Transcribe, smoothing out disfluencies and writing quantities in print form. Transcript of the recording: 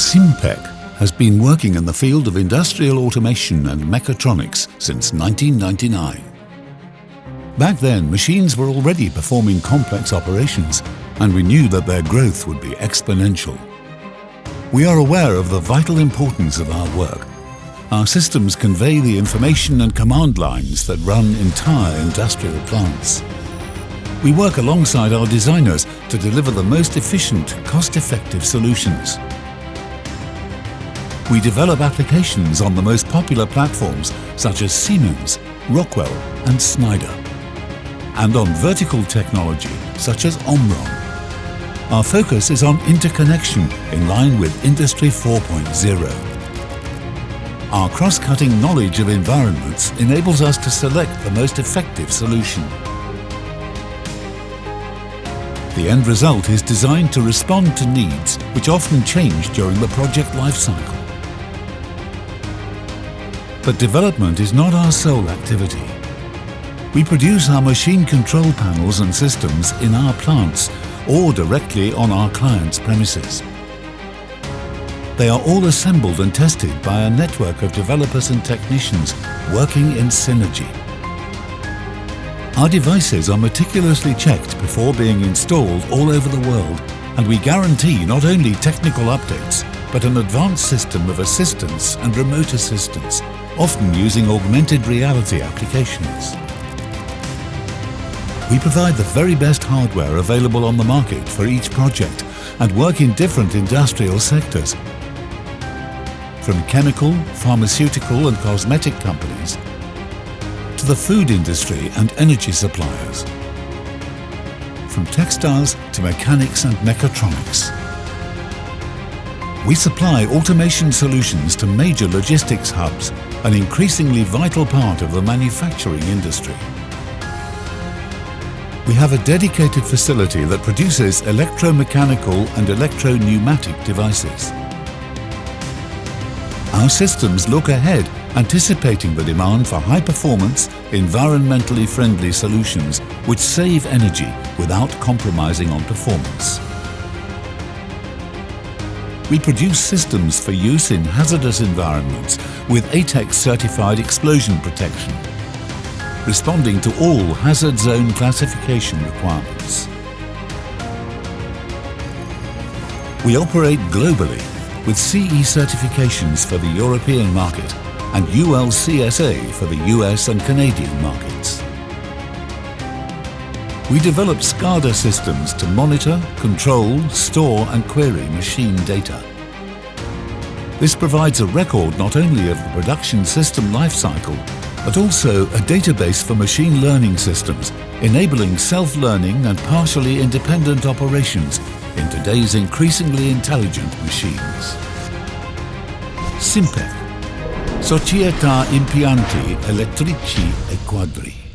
Simpeq has been working in the field of industrial automation and mechatronics since 1999. Back then, machines were already performing complex operations, and we knew that their growth would be exponential. We are aware of the vital importance of our work. Our systems convey the information and command lines that run entire industrial plants. We work alongside our designers to deliver the most efficient, cost-effective solutions. We develop applications on the most popular platforms such as Siemens, Rockwell and Schneider, and on vertical technology such as Omron. Our focus is on interconnection in line with Industry 4.0. Our cross-cutting knowledge of environments enables us to select the most effective solution. The end result is designed to respond to needs which often change during the project lifecycle. But development is not our sole activity. We produce our machine control panels and systems in our plants or directly on our clients' premises. They are all assembled and tested by a network of developers and technicians working in synergy. Our devices are meticulously checked before being installed all over the world, and we guarantee not only technical updates, but an advanced system of assistance and remote assistance, often using augmented reality applications. We provide the very best hardware available on the market for each project and work in different industrial sectors, from chemical, pharmaceutical and cosmetic companies to the food industry and energy suppliers, from textiles to mechanics and mechatronics. We supply automation solutions to major logistics hubs, an increasingly vital part of the manufacturing industry. We have a dedicated facility that produces electromechanical and electro-pneumatic devices. Our systems look ahead, anticipating the demand for high-performance, environmentally friendly solutions which save energy without compromising on performance. We produce systems for use in hazardous environments with ATEX certified explosion protection, responding to all hazard zone classification requirements. We operate globally with CE certifications for the European market and UL CSA for the US and Canadian markets. We develop SCADA systems to monitor, control, store and query machine data. This provides a record not only of the production system lifecycle, but also a database for machine learning systems, enabling self-learning and partially independent operations in today's increasingly intelligent machines. Simpeq, Società Impianti Elettrici e Quadri.